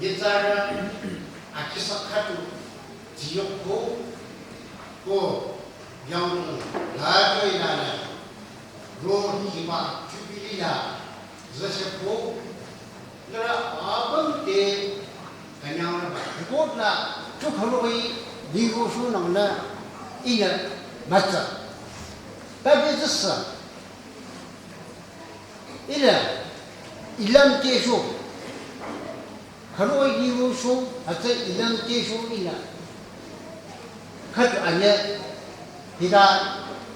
Yetara Akisakatu Tiyoko Go Young Lago Ilana Ro Hima Jubilina Zashapo Lara Abam De Kanyana Gotla took away devotion on the inner matter. That is the sun. Ilan Kesho. Karoi devotion at the Ilan Kesho Ina. Cut Anya Hida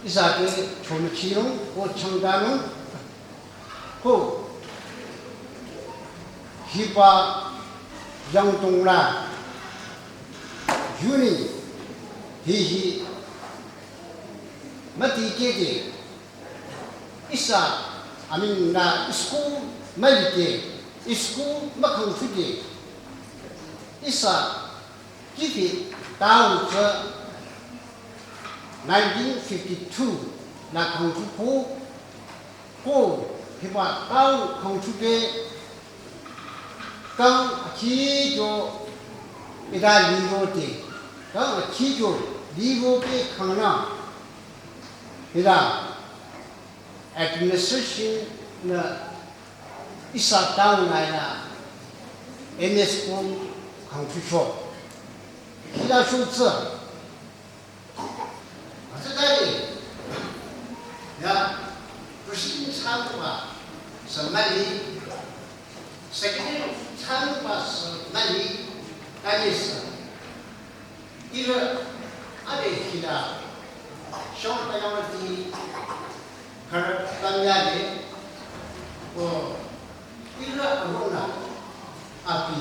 Isaki Chonachino or Changano. Ho Hipa Yang Tongla Juni Hihi Mati Kete Isa I mean na school Malite school Makang Fide Isa Kifi down to 1952 na Kang Fu Ko Hipa down Kang Fu Kang Chi Jo Ida Livo Te Kang Chi Jo Livo Te Kangna Ida administration na isa town na NS School Kang Fu Cho Ida Shu Tse Atadai Ya President Chanpa Samali Secretary Chanpa Samali Anis Ira Ade Hida Short Priority Kanyale or Ira Arona Api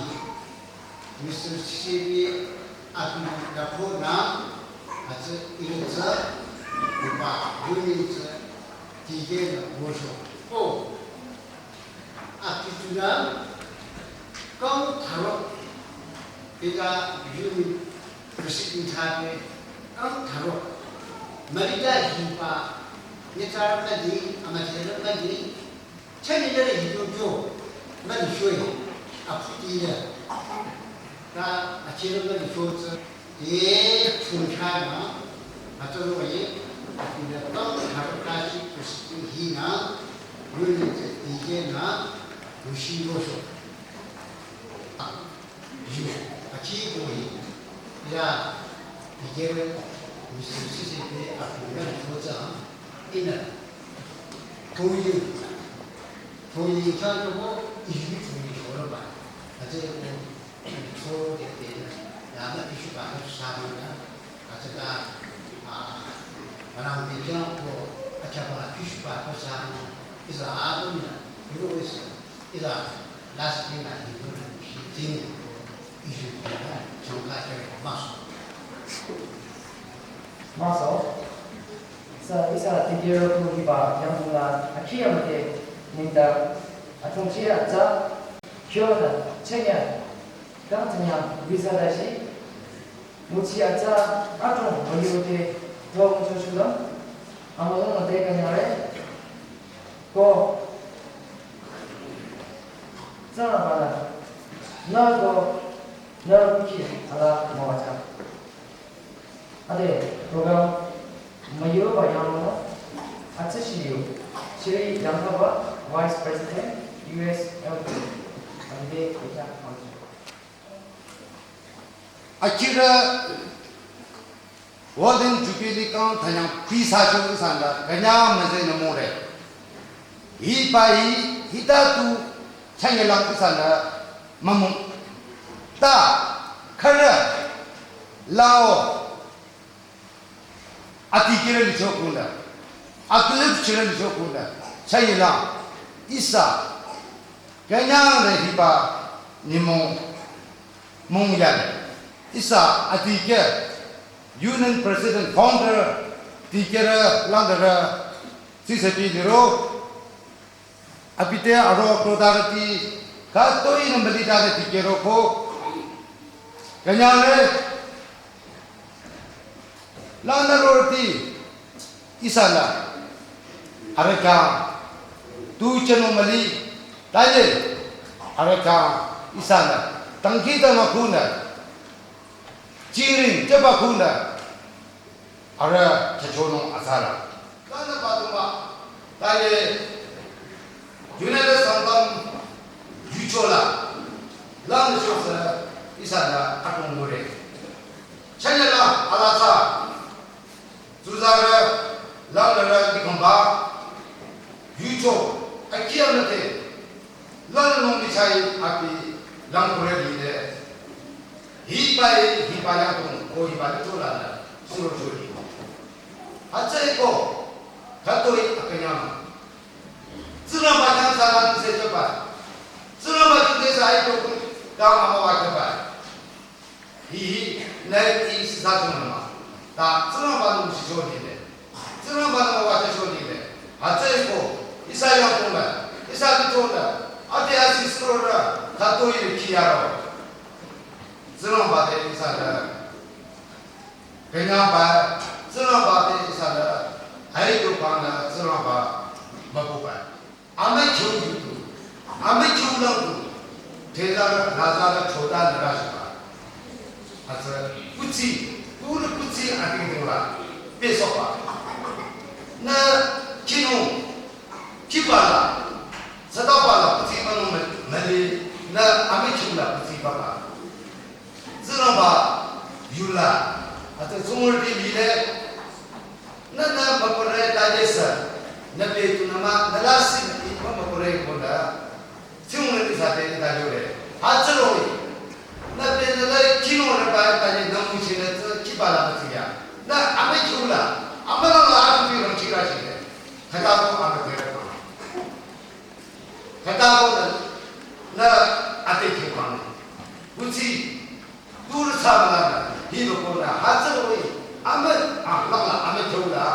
Mr. Sibi Api Dapona as Ilza Upa Unit Tigena Mosho. Oh Api Tuna Kong Taro Ida Unit President Hame Kong Taro Marida Hipa Yetara Madi, Amatera Madi, Chinese Hidu, Madi Shui, Aputia, Achira Madi Fosa, Ye Chunchana, Ataway, the long Harakashi, President Hina, Unit Higena, Ushi Rosho. You, Achiboy, Ya, Higera, Mr. Sisi, Apuria Fosa. Ina Toyi Chango Ishi Choraba, as a told Yama Ishuba Samana, as around the jump or Achaba Fishba Pasana is a Aduna, you always is a last thing that he did Ishu Changa Muscle. So isa tigero ko iba yang mula akhir mate minta atong siya za kyoda chenya kang tanya visa dashi mucia za atong boliote dong choshula amazon ate kanyare ko zana bana nago naruki ala mawacha ade program Mayo Bayamano, Atsashiyu, Shri Yankava, Vice President, USLP, Ande Kita Council. Akira Warden Jubilicon Tanyam Pisachon Sanda, Ganya Mazena More. He by Hitatu Changelang Sanda, Mamu Ta Kara Lao. Atikira Lichokunda, Aklif Children Lichokunda, Chayla, Isa, Kanya the Hipa, Nimo, Mungyan, Isa, Atika, Union President, Founder, Tikera, Landera, Sisapi Nero, Apite Aro Prodarati, Katoi Namalita Tikeroko, Kanya. Landa roti isala areka tu chano mali taje areka isala 当kita makuna jiring jaba kuna ara chachono asara kana paduma taye United Sangam Yuchola Lam Shosa Isana Atumure Chanyala Alasa Zuzara Lam Dikamba Yucho Akiamate Lam Michai Api Lam Kore Hipayatum or Hipatola Surjuri Acheko Katoi Akanyama Sudah macam salah secepat. Sudah macam desa itu kau mau apa? Ini naik ini satu nama. Tak sudah macam sesuatu ini. Sudah macam apa sesuatu ini. Aja itu Isaya pun, Isaya itu ada asyik seorang satu ini kiara. Sudah macam Isaya. Kenapa? Sudah macam Isaya. Hari itu mana sudah macam Ame chou yutu, ame chou langu, tezara nazara choda nerashba. Asa kuchi, pura kuchi ati dora, pesopa. Na kinu, kibala, sadapala kuchi manu mali, na ame chou la kuchi bala. Ziramba yula, asa sumurti bile, na bakore tajesa. Nabi itu nama nalasi itu memperoleh benda, cuma nanti saja ini tanya oleh, hasilnya, nabi nalai kino lepas tanya namu cina tu kibala mestinya, na apa juga, apa nama aku pun cakap cina, kata aku apa kira, kata aku na apa juga, uci, dur sama hidup puna, hasilnya, apa, lama apa juga,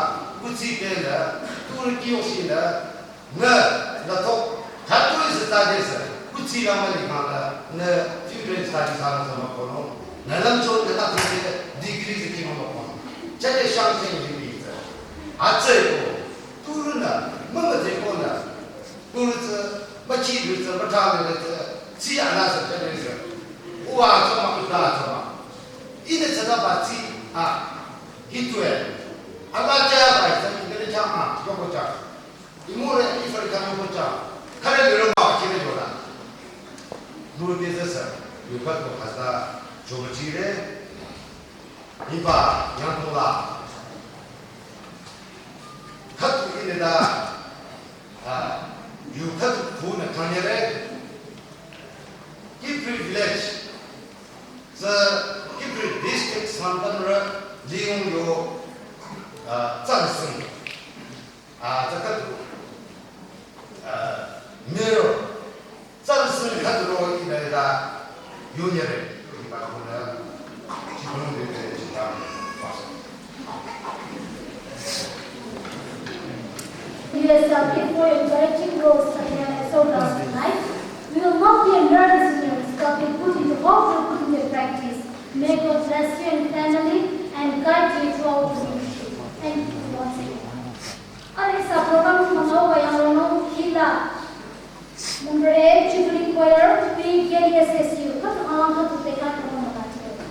uci bela. Turki Oshina, na top, Catholic studies, Kuchila Malikana, na children studies on the Makono, Nalamcho, the Nazi degrees in Kimon, Chate Shanghai degrees, Atseko, Turuna, Mamatepona, Turza, Machi with the Matali, Sia Nasa Teresa, Ua Tomakutama, in the Sadabati, Hitwell. Agak jauh, tapi kita jangan jauh jauh. Imur ifar kami jauh jauh. Kalau di rumah kita jola, dulu dia sesa, yukat tu khasa coba cire, iba yang tula. Kat ini dah, yukat tu nak tanya Kipri village, Kipri district Santanra, Liung Yo. 战胜这个没有战胜很多以来的有年人，一般可能基本上的情况发生。Yes, before encouraging growth so does tonight, we will not be learning students, but we put into hope we put into practice, make God bless you and family, and guide you throughout the week. Thank you once again. Alis sa program mga bayang hila. Number 8, Jubilee Choir, PKSSU. Kat ang katutekan ng mga katutekan.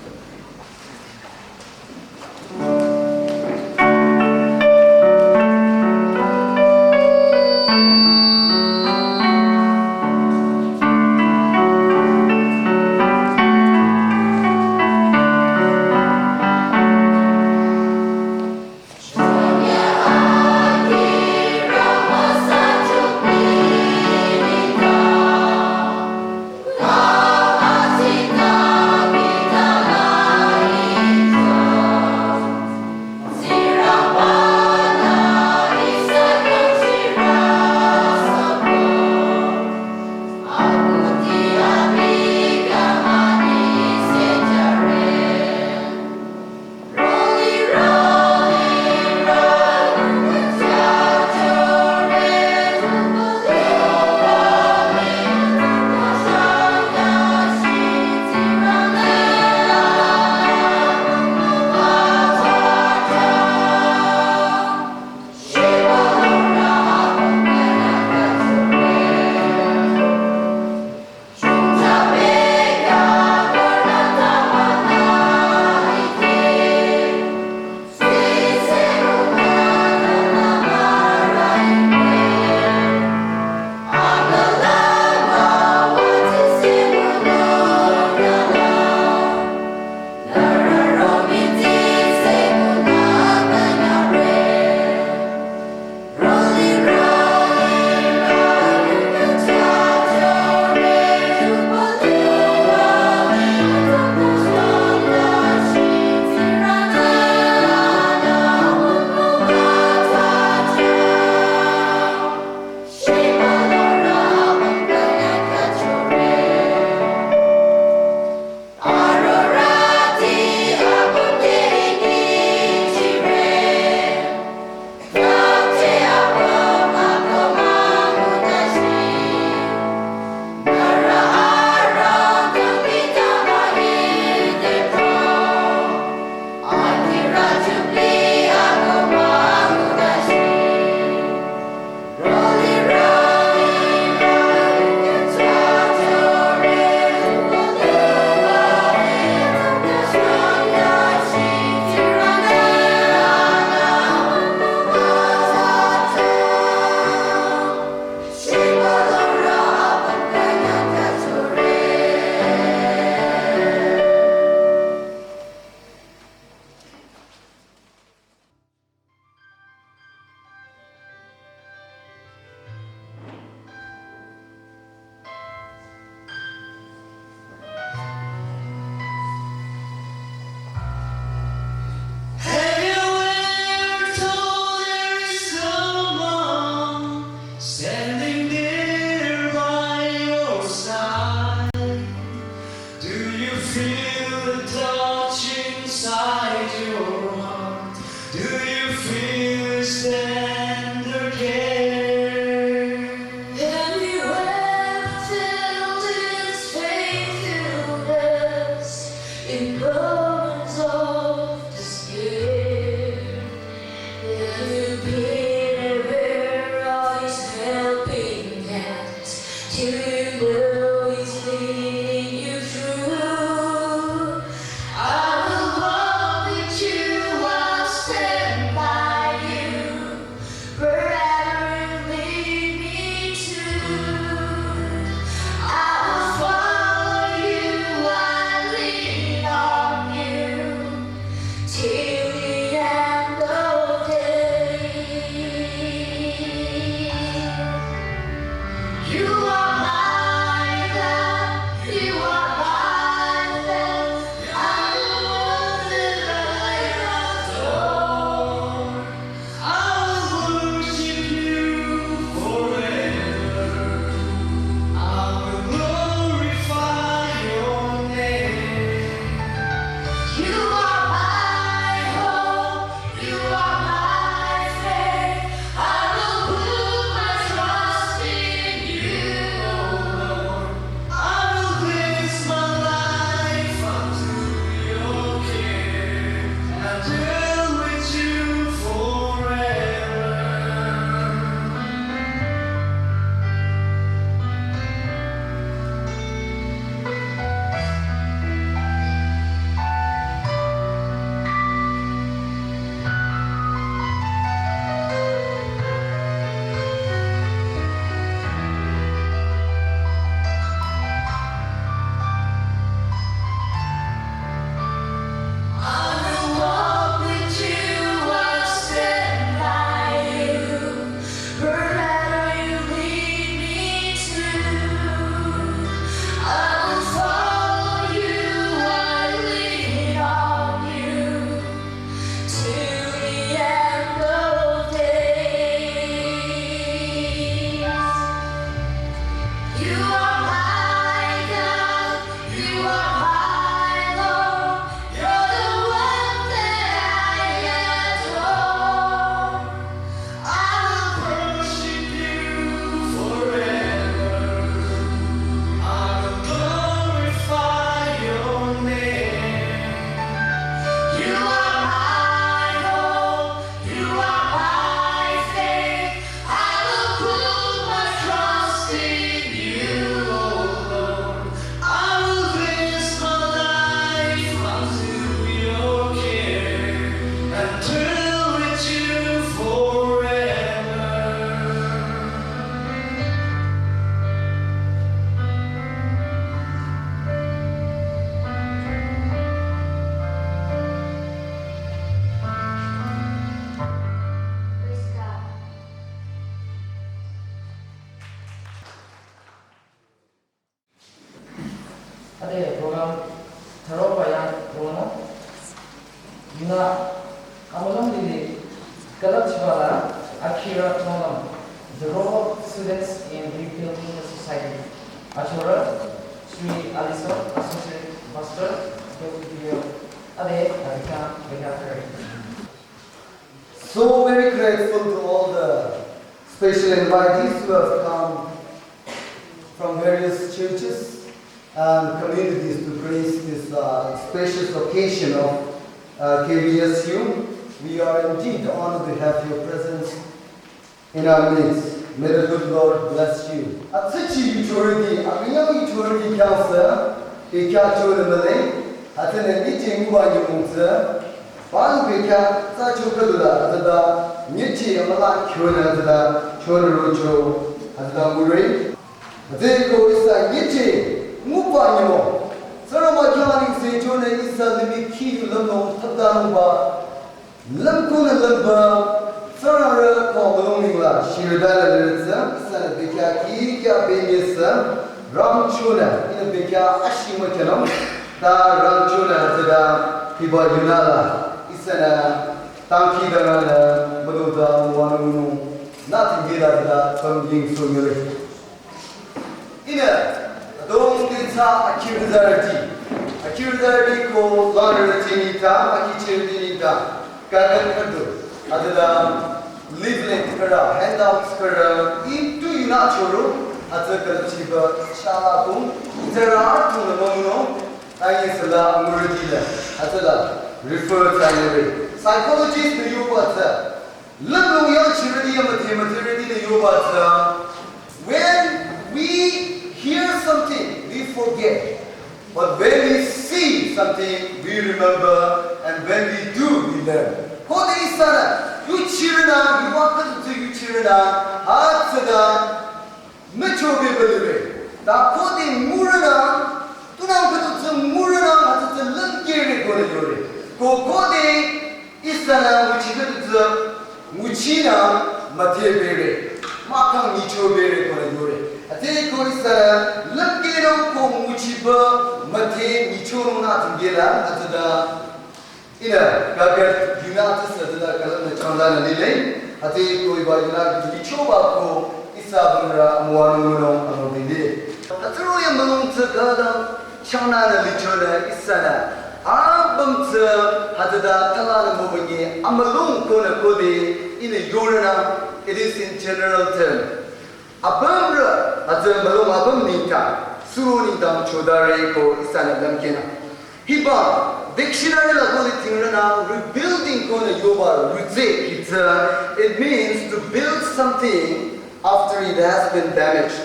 feel the touch inside your heart? Do you feel his tender care? Have you ever felt his faithfulness in moments of despair? Have you been aware of his helping hands? Do you know he's leading you through? I will walk with you, I'll stand by you, wherever you lead me to. I will follow you, I lean on you, till the end of days. You are my God, you are my friend, I'm the one that I adore. I will worship you forever. I will glorify your name. You are my hope, you are my faith, I will put my trust in you, oh Lord. I will place my life unto your care and dwell with you forever. I will walk with you, I'll stand by you, wherever you lead me to. I will follow you, I lean on you, till the end of days. You are my God, you are my Lord, you're the one that I adore. I will Worship you forever. I will glorify your name. You are my hope, you are my faith, I will put my trust in you, oh Lord. I will place my life unto your care and dwell with you forever. Praise God. Ade program tharoba yang rono yuna amolong dili kalap chibala akira program the role of students in rebuilding the society. Achora Sri Alison Associate Master Deputy Ade Adika Vedakari. So very grateful to all the special invitees who have come from various churches and communities to grace this spacious occasion of KVSU. We are indeed honored to have your presence in our midst. May the good Lord bless you. At such a utility, a young utility counselor, a catcher in the lane, at an meeting by your mother. One Pika, such a Kadula, the Nichi Amala Kuna, the Chonarojo, and the Muri. There goes the Nichi, Mupanimo. Saramajani say Jona is the Miki Lamo, Tadanba, Lamkuna Lamba, Sarara, Komolongla, Shirdana, Sanabika, Kika Benyasa, Ram Chuna, in a Bika, Ashimakanam, Da Ram Chuna, the Piba Yunala. Tanki dana baduda wanu nothing gira da something so ina don ditsa accusatory Kirdardi ko lanar tinita, aki chirdinita, kagan kadu, adada leaflet kara, handouts kara, itu yuna choro, adada karachiba shalakum, itara tu namono, ayesala muradila, adada refer to psychologist the yobata, lamu yo chirdi amathemathirdi the yobata. When we hear something, we forget. But when we see something, we remember, and when we do, we learn. Kode isana, you chirna, you walk to you chirna, hatsada, mechobe belure. Da kode murana, tunam katu murana, hatu lankere kode yore. Ko kode isana, muchikatu muchina, matebere, makang nichobere kode yore. Ate ko isara lankero ko muchiba mate nichoro na tungela atada ina kagat ginata sadada kalam na chanda na nile ate ko iba ina nichoba ko isabra amwanu no anodinde atro ya manung tsagada chana na lichona isana abam tsa hadada talana mobanye amalung ko na kode ina yorana. It is in general term. Abamra, azam malum abam nita, suruni dam chodare ko isana lamkena. Hiba, dictionary la kodi tingrana, rebuilding ko na yoba rutse kita. It means to build something after it has been damaged.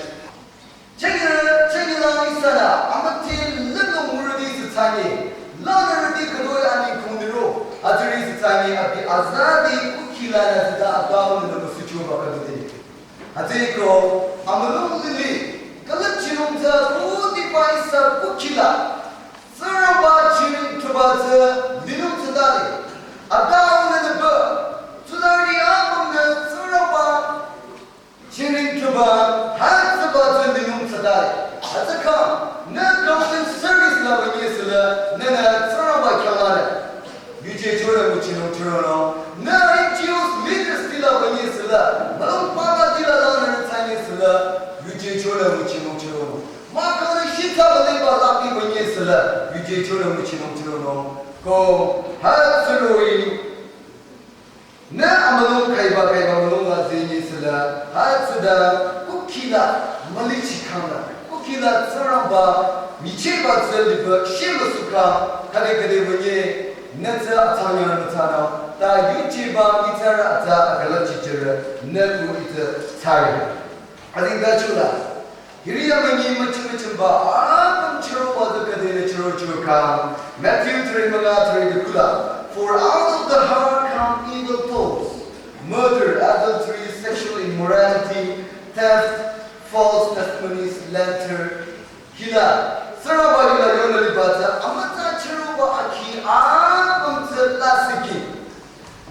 Chegila isana, amati lino muradi sitani, lanaradi kadoy ani kundiro, adri sitani api azadi ukila na zida agamu na musuchuba kadute. Adeko, amalung lili, kalat chinumta kudi paisa kukila, saraba chinim tubaza linum tadali, adaw na naba, tudari amam na saraba chinim tuba, hatsabaza linum tadali. Ataka, na government service la banyesala, na saraba kalana. Vijay chora muchinum chorono, na NGOs leaders tila banyesala, malum paga tila lana tanyesala, Vijay chora muchinum chorono. Makana shita baleba lapi banyesala, Vijay chora muchinum chorono. Ko hatsaroi, na amalum kaiba malum la zenyesala, hatsada kukila malichikana, kukila saraba, micheba zeliba, shima suka, kade banye. Nata atanya natana, ta yuchiba itara ata agalachichera, netu ita tari. I think that's true. Hiriya mani machimba, aram chiro the kadena chiro chuka, Matthew 3:3 For out of the heart come evil thoughts, murder, adultery, sexual immorality, theft, false testimony, slander, hila. Saraba hila yonali bata, amata chiro aki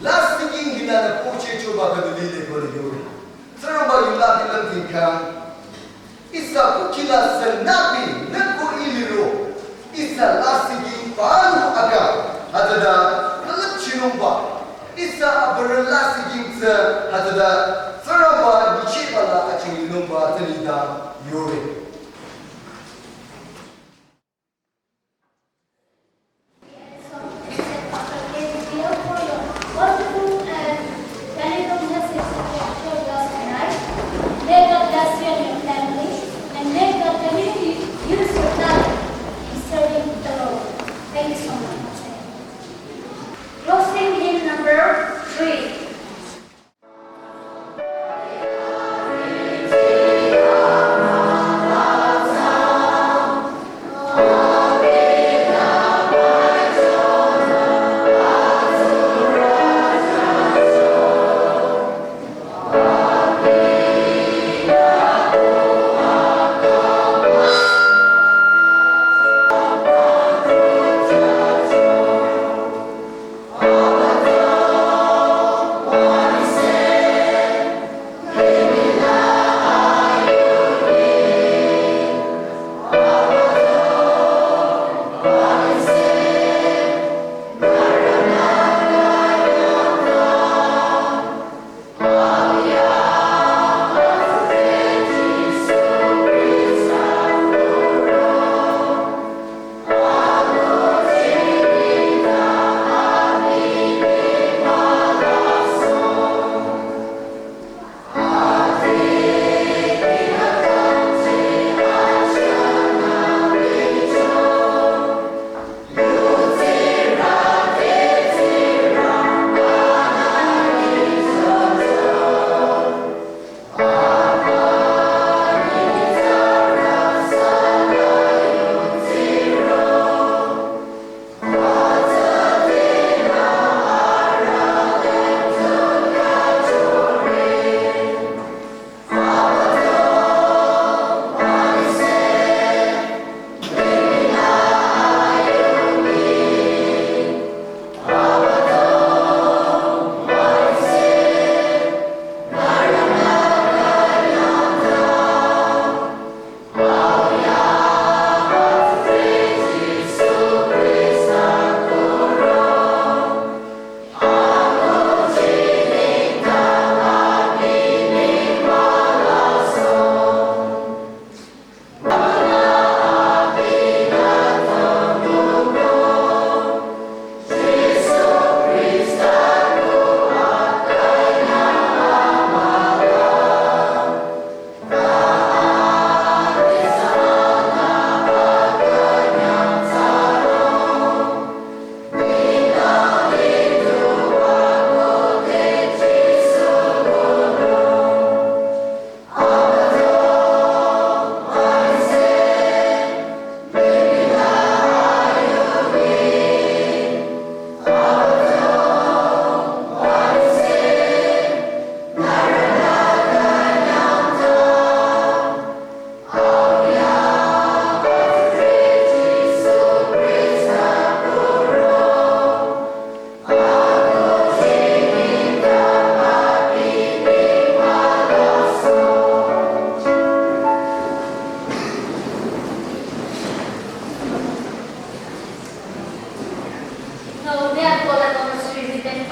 last thinking hila na poche choba kadulile kore yore. Saraba yula hilang tingkang. Isa kukila senabi neko iliro. Isa last thinking paano aga. Hadada kalat chinumba. Isa abara last thinking sa hadada. Saraba nichibala aching inumba tanida yore. May God bless you and your family, and may God continue to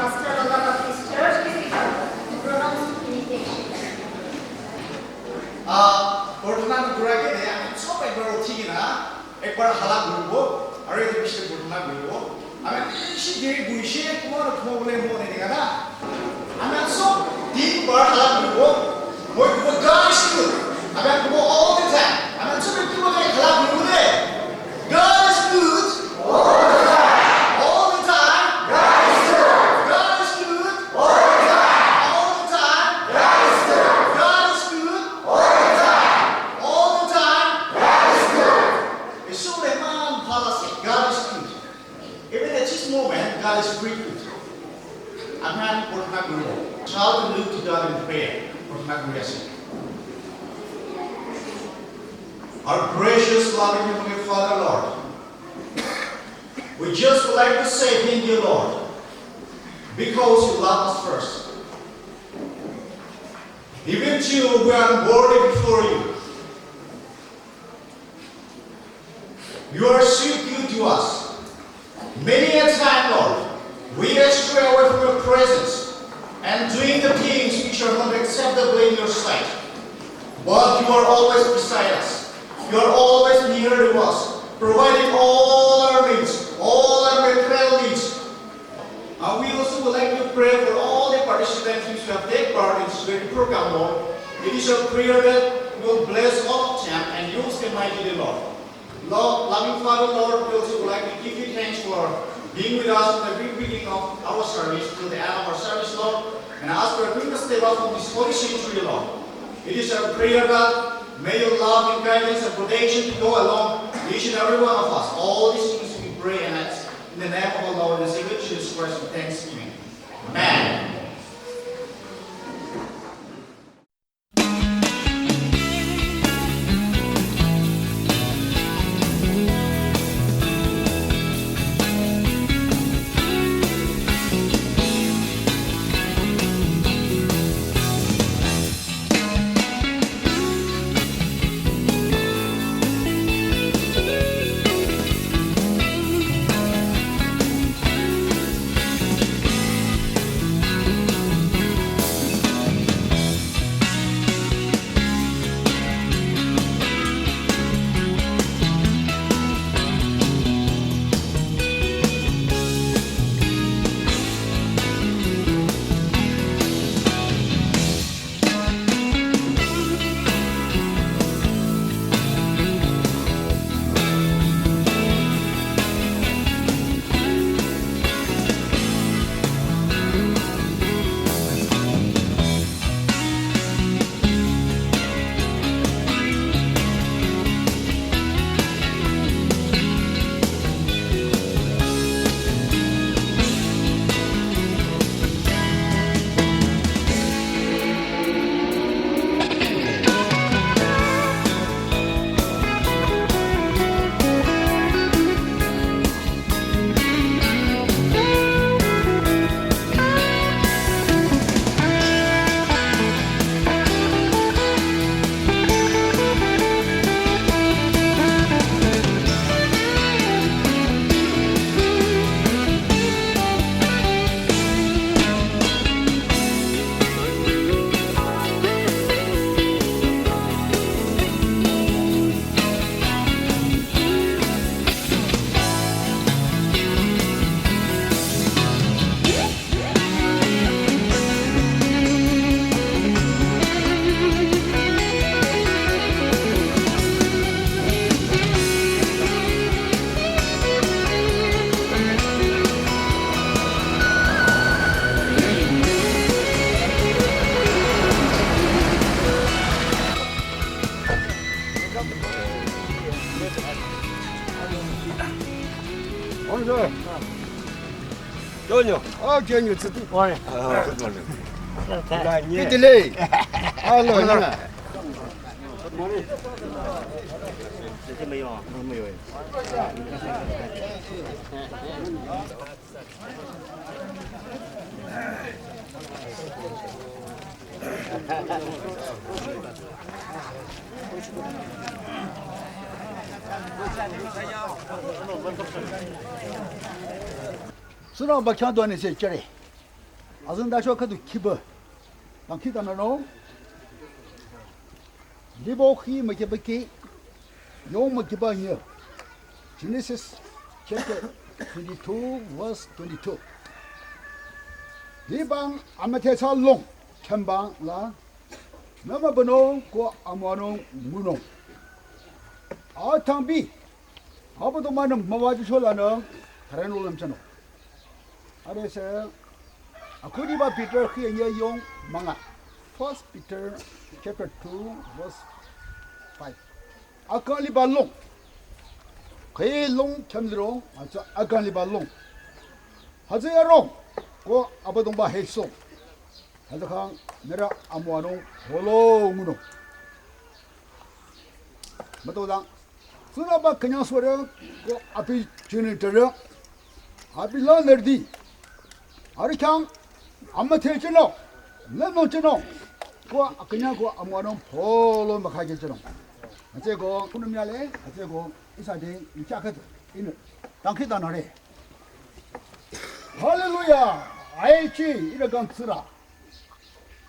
pastor of his church to pronounce invitation. Bortona Guraki, I am so a girl Tina, a bar Halabubo, a ready Mr. Bortona. I mean, she did Bushi, one of Mobile morning. I'm not so deep bar Halabubo, what God is good. I mean, to go all the time. I mean, so many people like Halabubo. God is good all the time. All the time. God is good. God is good all the time. All the time. God is good. God is good all the time. All the time. God is good. It's so that man policy. God is good. Even at this moment, God is very good. A man would not grow. Child to look to God in prayer would not grow. Our gracious, loving Heavenly Father, Lord, we just would like to say thank you, Lord, because you love us first. Even to we are unworthy before you. You are so good to us. Many a time, Lord, we stray away from your presence and doing the things which are not acceptable in your sight. But you are always beside us. You are always near to us, providing all our needs, all our material needs. And we also would like to pray for all the participants who have taken part in this great program, Lord. It is our prayer that you will bless all of them and use them mightily, Lord. Lord, loving Father, Lord, we also would like to give you thanks for being with us from the very beginning of our service till the end of our service, Lord. And ask for bring us step up from this holy sanctuary, Lord. It is our prayer, God. May your love and guidance and protection go along each and every one of us. All these things we pray and ask in the name of our Lord and Savior Jesus Christ with thanksgiving. Amen. Bonjour. Johnny. Oh, Johnny, it's a good morning. Good morning. Good delay. Hello. Good morning. Sura bakyan doni se chere. azın da çok adı kibe. Lan kita no. Libo khi mà cái baki, yom mà cái bao nhiêu? Genesis chapter 22 verse 22. Libang amatesa long, chambang la. Nama beno ko amano muno. Thằng bi, apa tu mana mawaju sola no, karen ulam chano. Ada saya, aku di bawah Peter khi anh yong manga. First Peter chapter 2 verse 5. Akan li balong, kaya long chamdrong, aja akan li balong. Haji arong, ko apa tu bah hesong. Haji kang mera amano holo muno. Betul tak? Sunapa kenya suara ko api cini terang, api lan nerdi. Hari kang amma terceno, leno ceno, ko kenya ko amano polo makai ceno. Macam ko kunum yale, macam ko isa deh icakat ini, tangkit tanah Hallelujah, aici ira gang sura,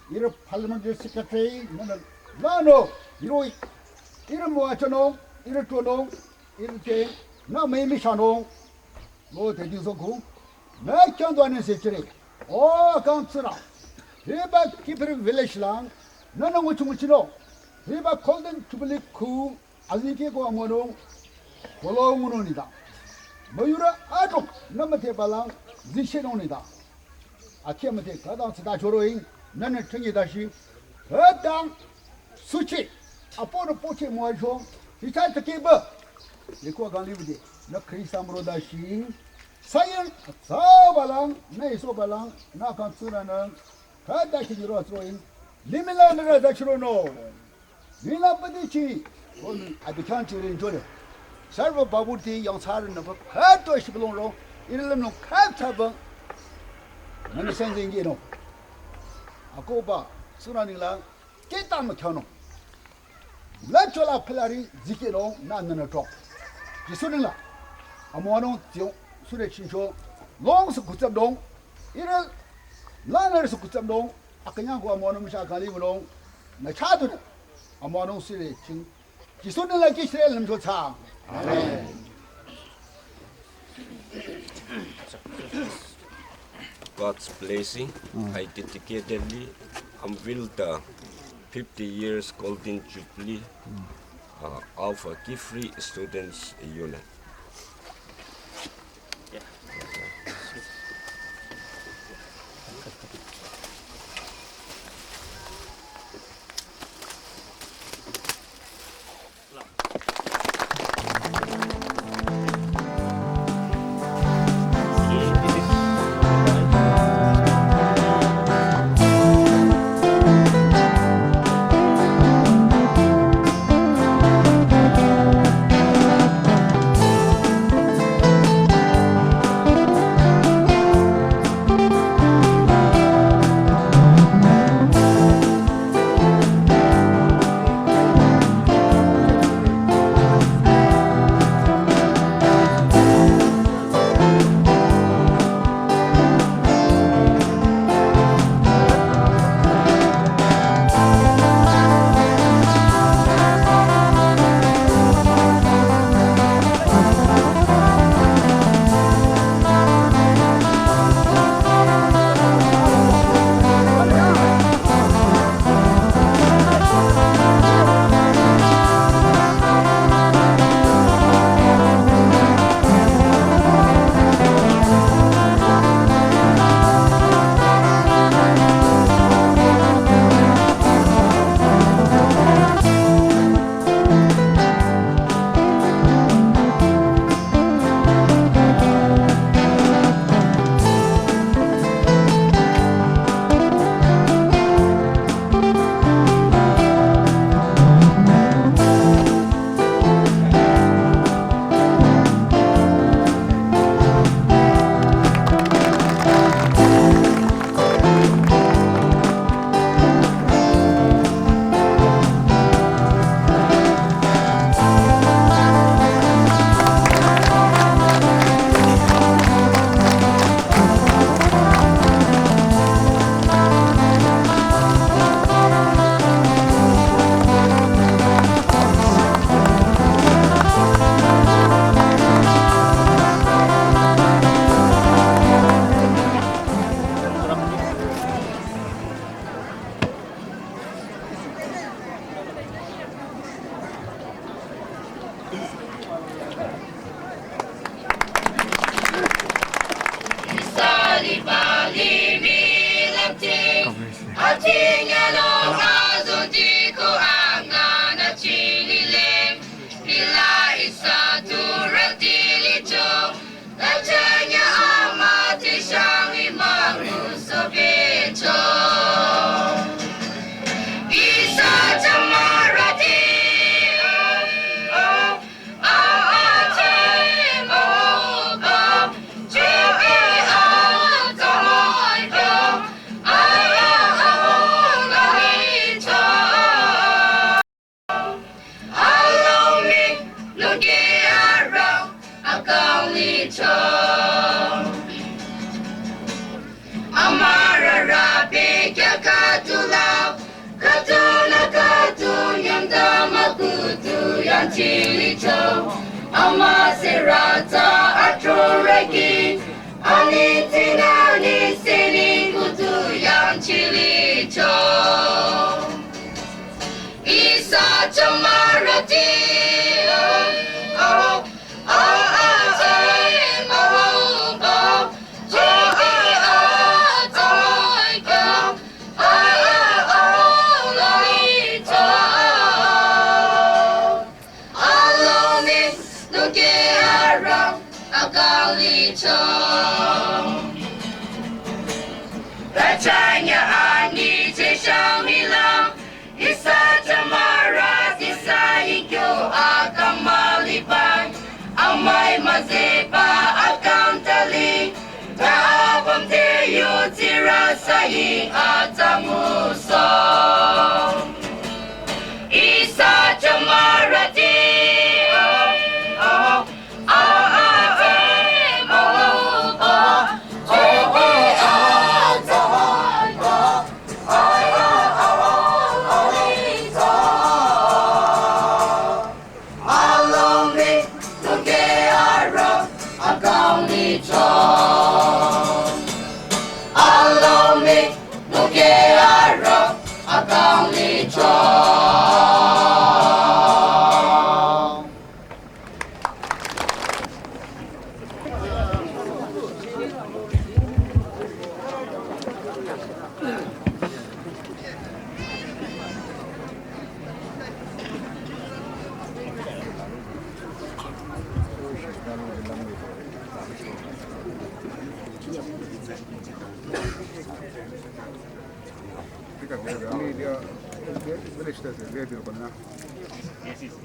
ira parliamentary secretary mana lano, ira mua ceno. Ira tuanong, ira ceng, na mai misanong, lo te disoku, na kyan tuan ni secere, oh kan sera, heba kipir village lang, na nang ucung ucino, heba kolden tubalik ku, azike ko amonong, walo muno nida, mayura adok, na mate balang, zishenong nida, akia mate kadang sida choroing, na na tengi dashi, kadang suci, apa na poche muajong. Kita terkeba, lekua gandhi budi, nak Krista merodashi, sayang, sabalang, na iso balang, na kansura na, kada kijiro asroin, limila na dachro no, nila padichi, on abikan chirin jole, sarva babuti yang saran na, kato ishbelong ro, inilam no kataba, nani sensing no, ako ba, surani lang, kita makyano. Lachola pelari zikiro na nana drop. Jisunila. Amono tio sure chincho long su kutsam dong. Ira lanar su kutsam dong. Akanya ko amono misha kali mulong na chadu. Amono sure chin. Jisunila ki sire lam cho cha. Amen. God's blessing, I dedicatedly unveil the 50 years Golden Jubilee of a Key-Free Students Union. cho Amara rabe kya katula katuna katu yanda makutu yanchili cho Amaserata atroreki Anitina ni seni kutu yanchili cho Isa chamarati oh oh oh Ratanya ani che shamila Isa tamara isa ikyo akamalipan Amay mazepa akantali Kaapam teyo tira sayi atamuso Isa tamarati oh oh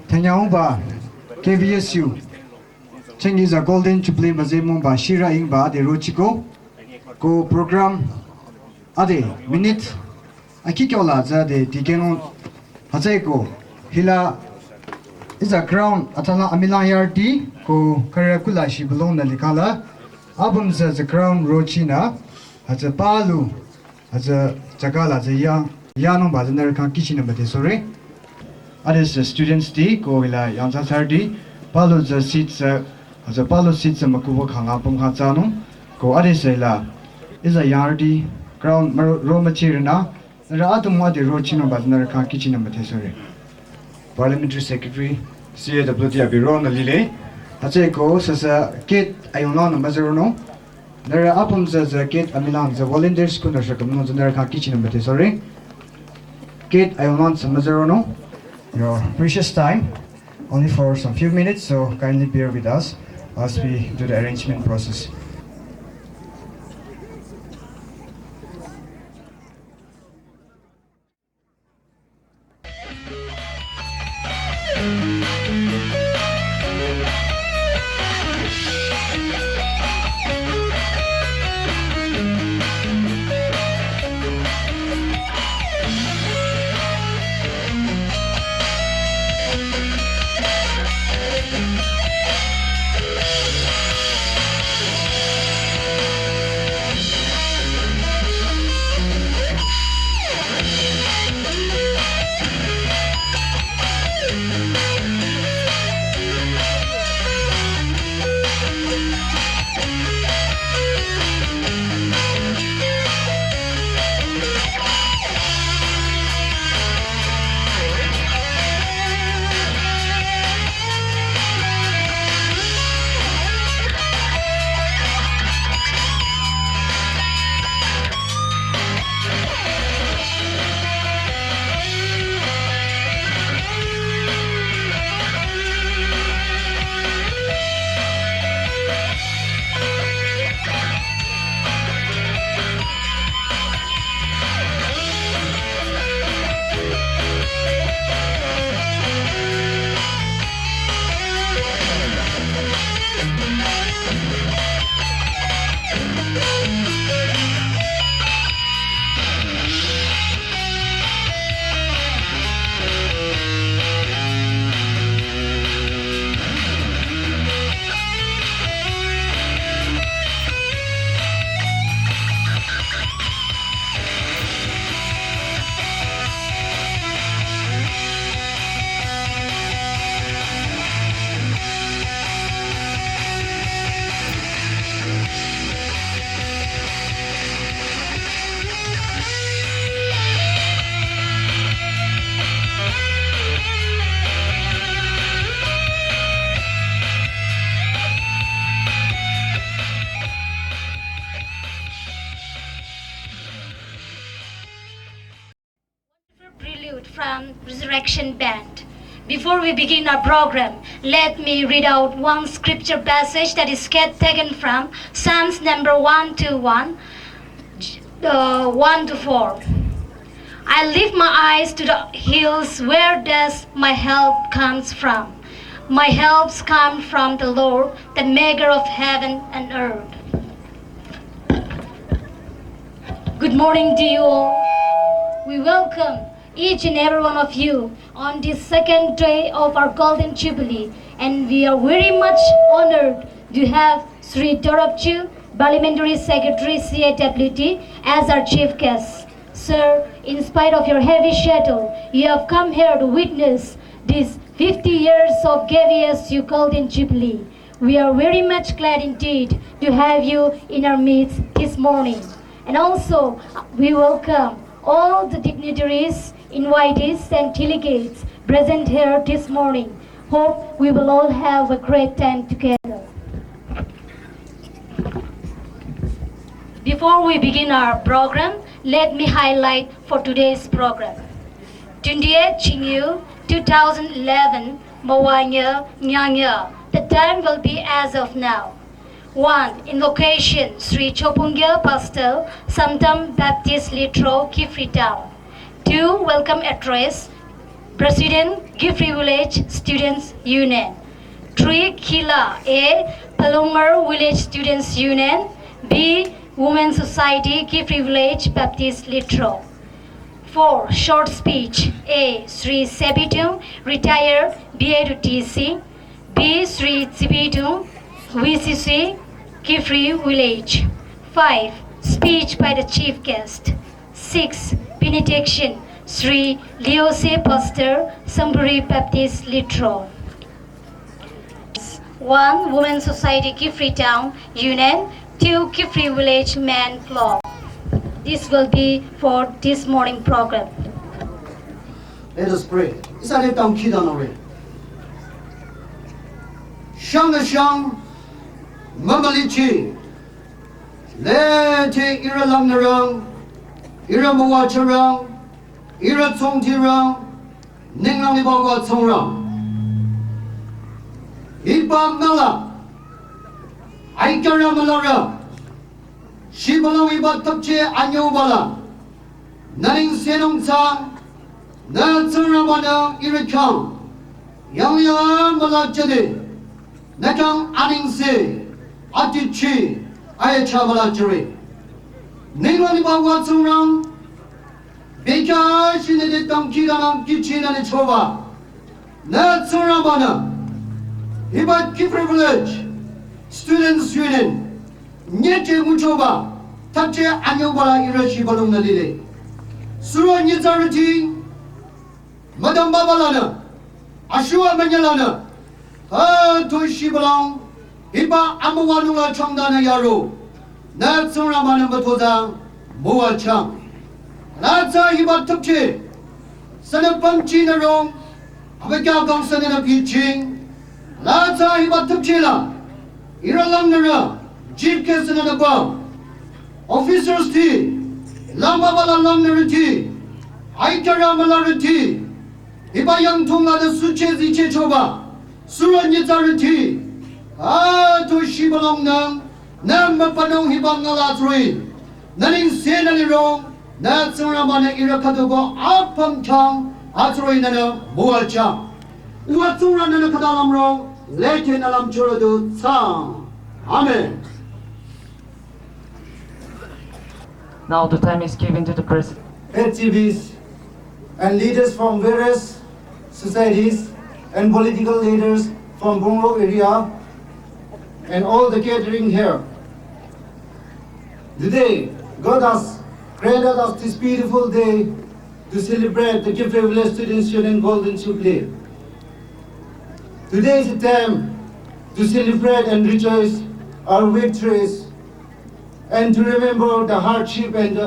Thanyauba KVSU Chengiza Golden Jubilee Mazemumba Shira Ingba de Rochiko Go program Ade minute Akikola za de Tigeno Hazeko Hila is a crown Atala Amilayardi Go Karakula Shibulona Likala Albums as a crown Rochina as a Palu as a Chagala the Yano Bazanar Kitchen of the Sore. Others the students D go ila Yansa Sardi Palu the seats as a Palu seats a Makubo Kangapum Hatsano go others ila is a yardi crown raw material Ratumwa de Rochino Bazanar Kitchen of the Sore. Parliamentary Secretary CAWT Bureau Lile Hateko as a kid Ionon Mazarono. There are albums as a kid Amilan, the volunteer school of Shakamun, and there are kitchen of the sorry. Kid Ionon Mazarono, your precious time, only for some few minutes, so kindly bear with us as we do the arrangement process. Resurrection Band. Before we begin our program, let me read out one scripture passage that is taken from Psalms number 121, 1 to 4. I lift my eyes to the hills, where does my help comes from? My helps come from the Lord, the maker of heaven and earth. Good morning to you all. We welcome each and every one of you on this second day of our Golden Jubilee, and we are very much honored to have Sri Dorabju, Parliamentary Secretary CAWT, as our chief guest. Sir, in spite of your heavy schedule, you have come here to witness these 50 years of KVSU Golden Jubilee. We are very much glad indeed to have you in our midst this morning. And also, we welcome all the dignitaries, invitees and delegates present here this morning. Hope we will all have a great time together. Before we begin our program, let me highlight for today's program. 28 Chingu 2011 Mawanya Nyanya. The time will be as of now. 1. Invocation Sri Chopungya Pastor Samtam Baptist Litro Kifri Town. 2. Welcome address President Kifri Village Students Union. 3. Kila A. Palomar Village Students Union. B. Women's Society Kifri Village Baptist Litro. 4. Short speech A. Sri Sebitum retired BA to TC. B. Sri Sibitum VCC Kifri Village. 5. Speech by the chief guest. 6. Benediction Sri Leose Pastor Samburi Baptist Litro. 1. Women's Society Kifri Town Union. 2. Kifri Village Men Club. This will be for this morning program. Let us pray. Isale tang kidan ore. Shang shang mamalichi. Le te ira lam narang, ira mawacharang, ira tongtirang, ninglang libawa tsongrang. Ibang nala. Aikara malara. Shibalang iba tapche anyo bala. Naring senong sang. Na tsarabana irakang. Yang yang malajade. Nakang aning se. Atichi. Ayacha malajare. Ningwani bawa tsongrang. Beka shinede tamkiranang kichina ni choba. Na tsarabana. Iba Kifri Village Students Union. Nyete muchoba, tache anyobala irashi balong nalile. Suro nyezarati, Madam Babalana, Ashua Manyalana, Toshi Balang, Iba Amawanula Changdana Yaro, Natsura Manambatoza, Moa Chang. Natsa Iba Tapche, Sanapamchi Narong, Abakagong Sanana Piching, Natsa Iba Tapchela, Iralang Nara. Chief guest and above, officers T, Lama Bala Lamnerity, Aikara Malarity, Ibayang Tonga the Suche Ziche Choba, Suranyazarity, to Shibalong Nang, Nam Panong Hibangalatri, Naning Senali Rong, Natsuramana Irakatogo, Apam Chang, Atroi Nana, Boal Chang, Uatura Nana Kadalam Rong, Latin Alam Churadu, Tsang. Amen. Now the time is given to the president. activists and leaders from various societies and political leaders from Bungalow area and all the gathering here. Today, God has granted us this beautiful day to celebrate the Kifri Village Students Union Golden Jubilee. Today is the time to celebrate and rejoice our victories and to remember the hardship and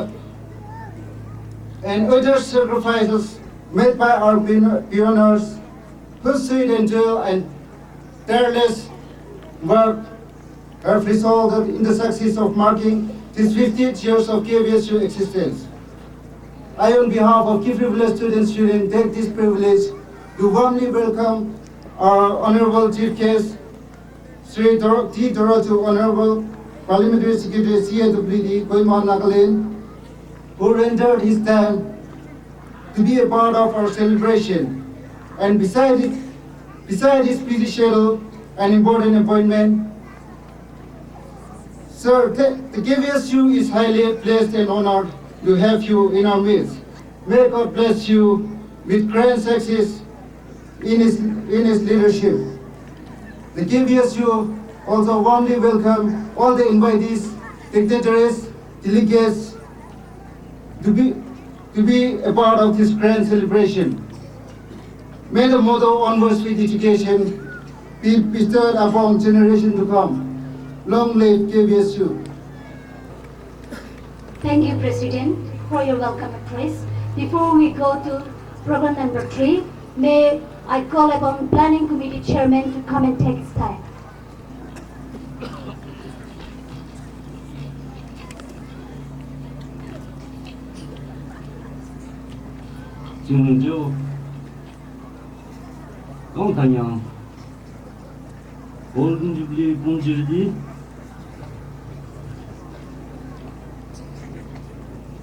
other sacrifices made by our pioneers who stood in jail and tireless work have resulted in the success of marking these 50 years of KVSU existence. I, on behalf of Kifri Village Students Union, take this privilege to warmly welcome our Honorable Chief Guest, Sri T. Doratu, Honorable Parliamentary Secretary CAWD, Koima Nagaland, who rendered his time to be a part of our celebration. And beside his busy schedule and important appointment, Sir, the KVSU is highly blessed and honored to have you in our midst. May God bless you with grand success in his leadership. The KVSU also warmly welcome all the invitees, dignitaries, delegates to be a part of this grand celebration. May the motto onwards with education be bestowed upon generation to come. Long live KVSU. Thank you, President, for your welcome address. Before we go to program number 3, may I call upon Planning Committee Chairman to come and take his time. 지금은요 꽁탕양 골든 주블리 봉지르디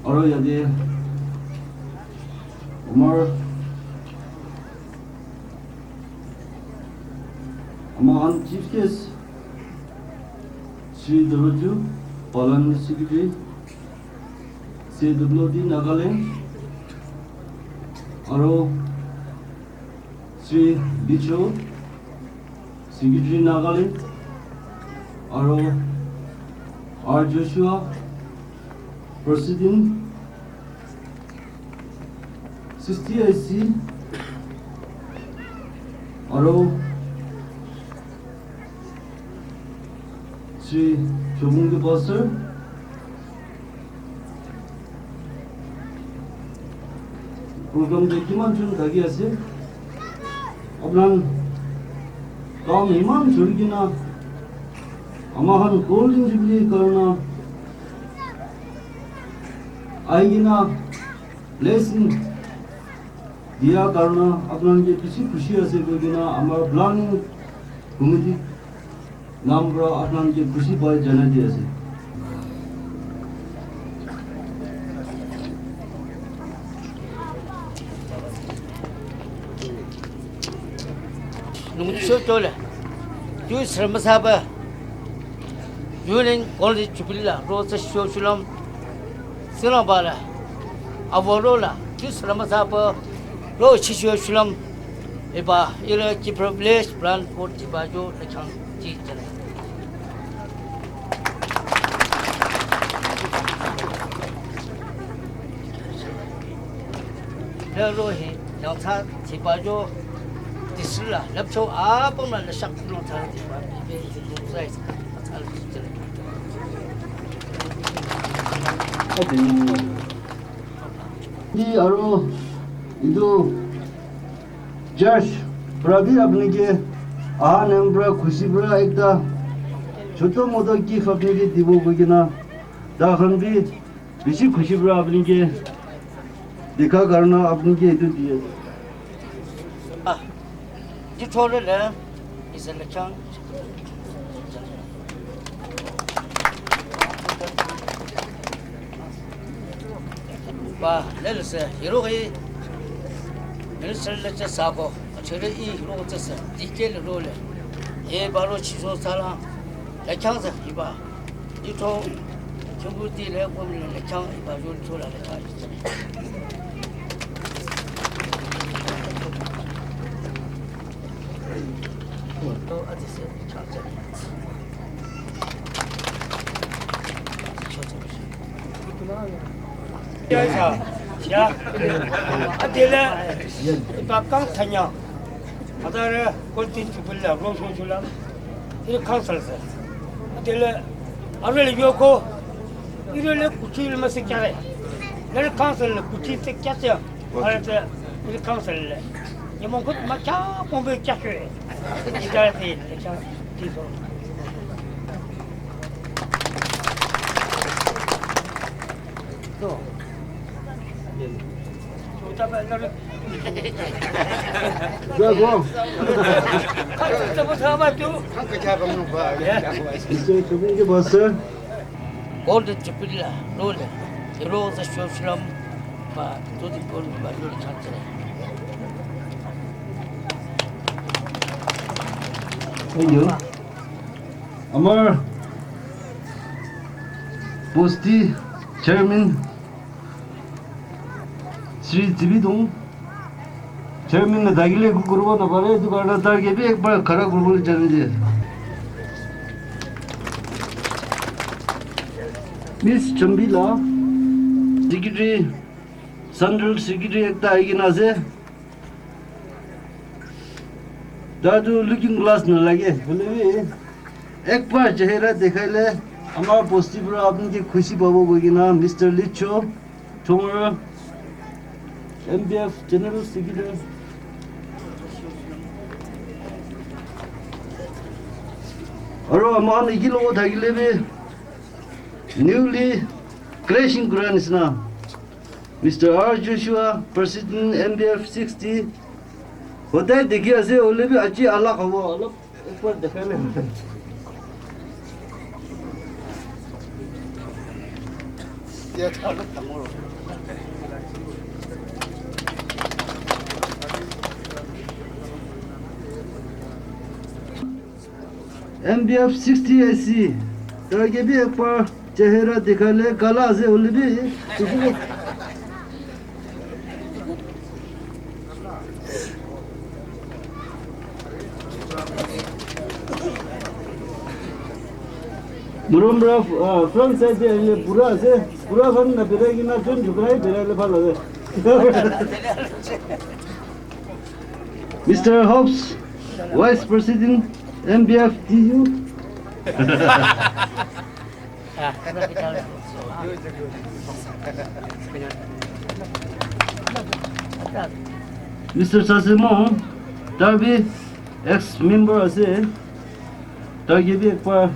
알아야 돼 오늘 아마 한 집께서 Shri Daroju parliament secretary CAWD Nagaland और Shri बिचो secretary Nagaland और are Joshua president 60IC और Shri 조봉규 버스 programme देखिमान 좀 가게 하세요. अपना काम इमान जुड़गिना अमाहन golden jubilee करना आएगिना lesson दिया करना अपना ये किसी खुशी ऐसे कोगिना हमारा ब्लान घूमती नाम पर अपना ये खुशी पाए जाना दिया से Nungchotole, you Sramasaba, Yunin College Chupilla, Rosa Shosulam, Silabala, Avorola, you Sramasaba, Ro Chishulam, Eba, Ira Chiprobles, Brand for Chibajo, the Chang teacher. Rohi, Yangta, Chibajo. Disla, lapso apa mana lesak pulau tanah di bawah ini saya asal bicara. ये और इधो जश प्रभी अपने के number खुशी बड़ा एक दा छोटो मोटो की अपने के दिवो बगिना दाखन भी बेसी खुशी बड़ा अपने के देखा करना अपने के इधर दिए You told her is a lechang. Ba, let us say, Hirohi, Minister Lecha Sabo, a cherry wrote us a detailed role. Ye Baro Chiso Sala, Lechangza, Hiba. You told Chubuti, woman, and Lechang, Iba, you told her. Ya, adela bakang tanya. Adara kultin chubulla, roso chulam. Ini council sir. Adela, arel yoko. Ini kucil masih kaya. Lalu council kucil sekaya. Ada ini council. Yang mungkin macam pembe kaya. Kita ni, macam itu. No. 잡아 너를. Go. 가서 잡아 줘. Mr. Community Boss, sir. 골든 주빌라 롤레 이로서 쇼슬람 마 도디 볼 말로 찾잖아. Thank you. Amar Posti Chairman Sri Tibidong Chairman ने दागिले को गुरुवा न पारे दुकानदार के भी एक बार खरा गुरुवा चलेंगे Miss Chambila Secretary Central Secretary एक तारीख ना से दादू लुकिंग ग्लास न लगे बोले भी एक बार चेहरा दिखाई ले हमारा पोस्टी पर आपने की खुशी बाबू को ना mister लिचो tomorrow MBF General Secretary और हमारे इकी लोगों थाकिले भी newly crashing grants ना Mr. R. Joshua President MBF 60 होता है देखिए ऐसे ओले भी अच्छी अलग हो अलग ऊपर देखा ले ये चालू तमोर MBF 60 AC तो ये भी एक बार चेहरा दिखा ले गला से ओले भी मुरम्बरा फ्रंट साइड से ये पूरा फन ना बेरेगी ना चुन झुकराई बेरेले फालो है Mr. Hobbs Vice President MBF TU Mr. Sasimo Darby ex-member से ताकि भी एक बार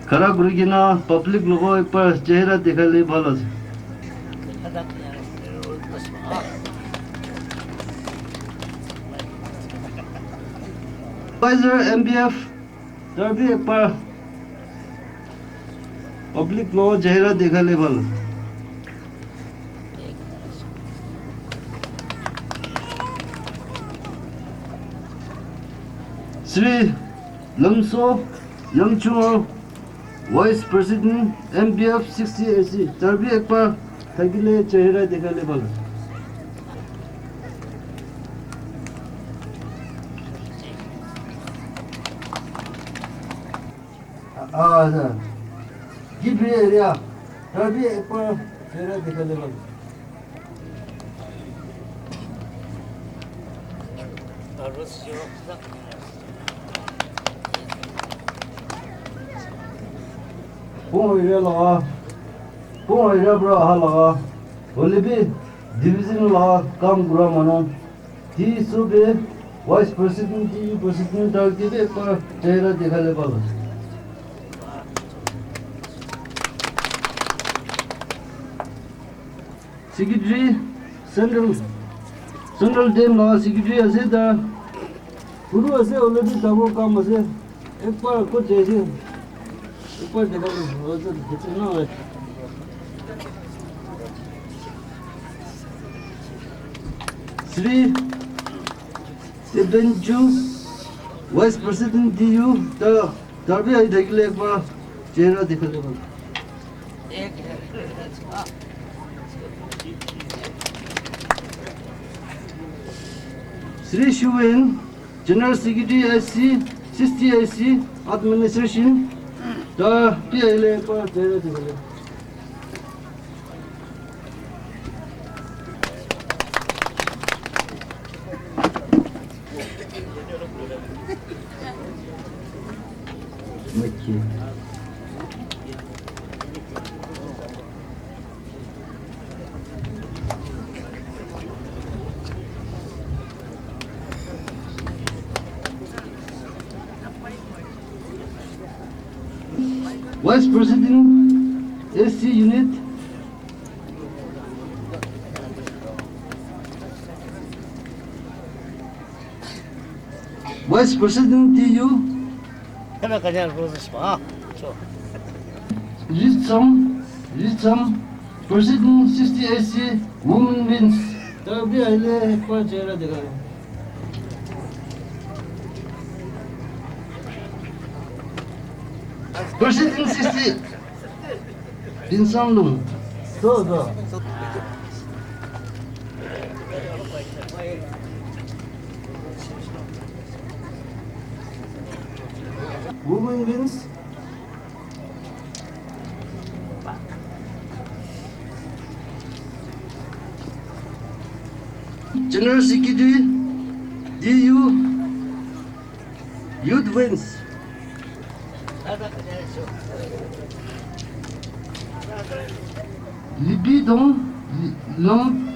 खरा गुरुगिना पब्लिक लोगों एक बार चेहरा दिखा ले भालो से Advisor MBF तभी एक बार पब्लिक लोगों चेहरा दिखा ले भालो Shri लमसो यंगचुओ Vice President MBF 60 AC तभी एक बार थकीले चेहरा दिखा ले बोलो गिब्री एरिया तभी एक बार चेहरा दिखा ले बोलो Bom area laga, bom area bra ha laga, holy be division laga kam gura mano, thi so be vice president thi president dar ke be par chehra dekha le palo. Secretary Central Dam laga secretary ase da, guru ase holy be tabo kam ase, ek par kuch jaise. ऊपर देखो वो तो कितना है Shri सिबंजू vice president DU तो तभी आई देख ले एक बार चेहरा दिखा ले Shri Shiven general secretary IC 60 IC administration दा पीएलए पर चेहरा दिखा ले Vice President SC Unit Vice President TU, 해면 그냥 그러지 마. 저. Richam, President 60AC, Women Wins. Tapi aile ekbar chehra dekha. President 60, Dinsan Lung. Do. Women Wins. General Secretary, DU, Youth Wins.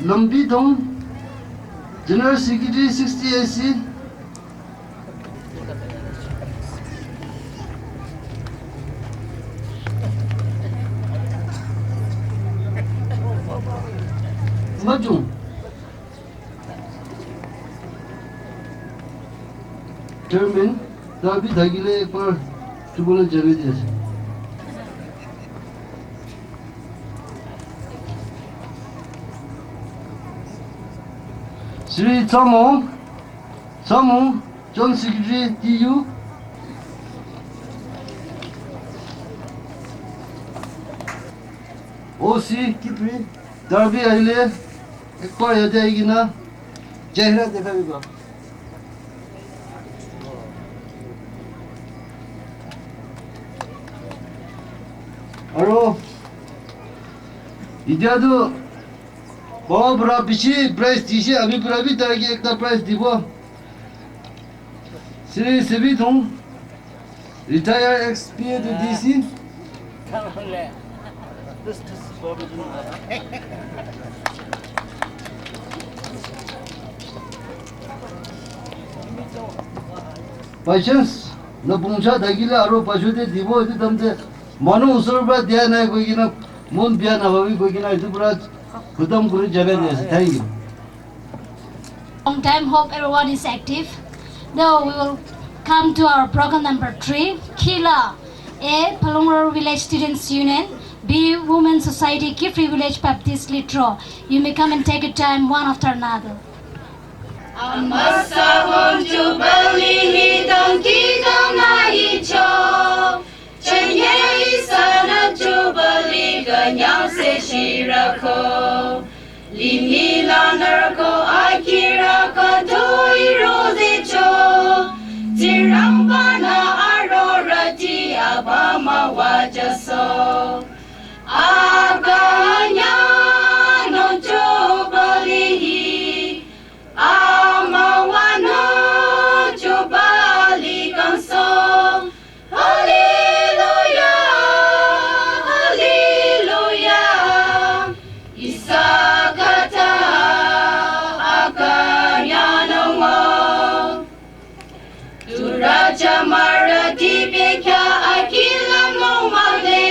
Lambi Dong, General Secretary 60AC. Majung. Chairman, Dabi Dagile ekbar Tribunal jane diyese. Sri Samu, John Secretary TU. OC Kipri, Darbi aile ekbar yade aigina chehra dekhabiga. Aro idiado बहुत बड़ा पीछे price दीजिए अभी पूरा भी तरह की एक प्राइस दीबो श्री सभी तुम रिटायर एक्सपीए टू डीसी बाई चांस न पुंछा दगिले आरो पशुते दीबो इति तमते मनो उसरबा दिया नहीं कोई कि ना मुन बिया ना भाभी कोई कि ना इति पूरा Kudam Guru Jagan, thank you. Long time, hope everyone is active. Now we will come to our program number 3, Kila. A. Palongro Village Students Union. B. Women's Society, Kifri Village Baptist Litro. You may come and take a time one after another. Amasa honju bali hidang kita maicho. Chanye isana jubali ganyang se shirako. Limi lanarko akira kadoi rozicho. Tirambana arorati abama wajaso. Aganya no jubali. Amawano jubali kanso. Hallelujah, hallelujah. Isakata akanyano mo. Duraja marati bekya akilam no male.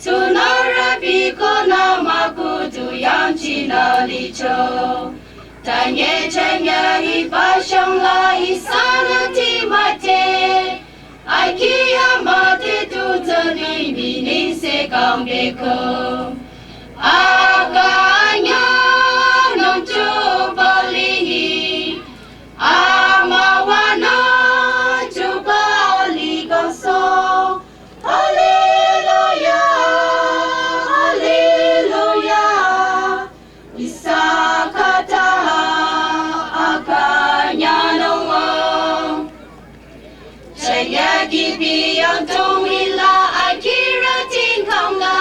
Tunara biko na makutu yanchi na licho. Tanye chenya ipashang la isana timate. Aikia mate tutani bini se kambeko. Aganya no jubali. Amawana jubali goso. Hallelujah, hallelujah. Isakata akanyano mo. Chayagi biyang tongila akira tingkanga.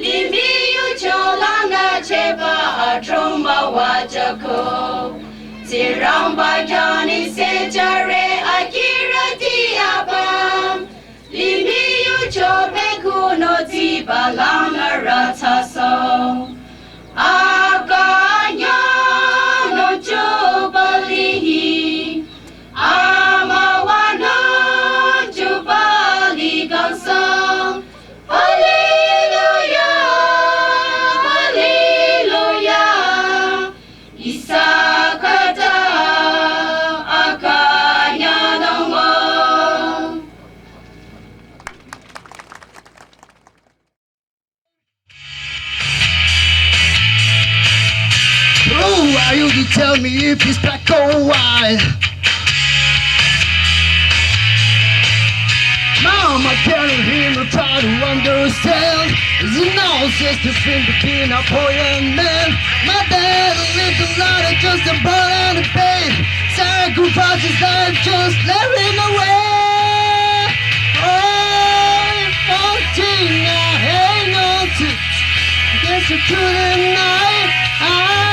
Limbiyu cholanga cheba atromba wajako. Tiramba jani sejare akira diabam. Limbiyu chobeku no tibalanga rataso. Aganya no jubali. Amawana jubali gansang. Hallelujah, hallelujah. Isakata akanya. tell me if he's black or white. Mama telling him to try to understand. It's a nonsense to think between a boy and man. My dad lived a lot of just a burn and a pain. Sacrifices that just let him away. Oh, if one thing I hang on to, I guess I couldn't. I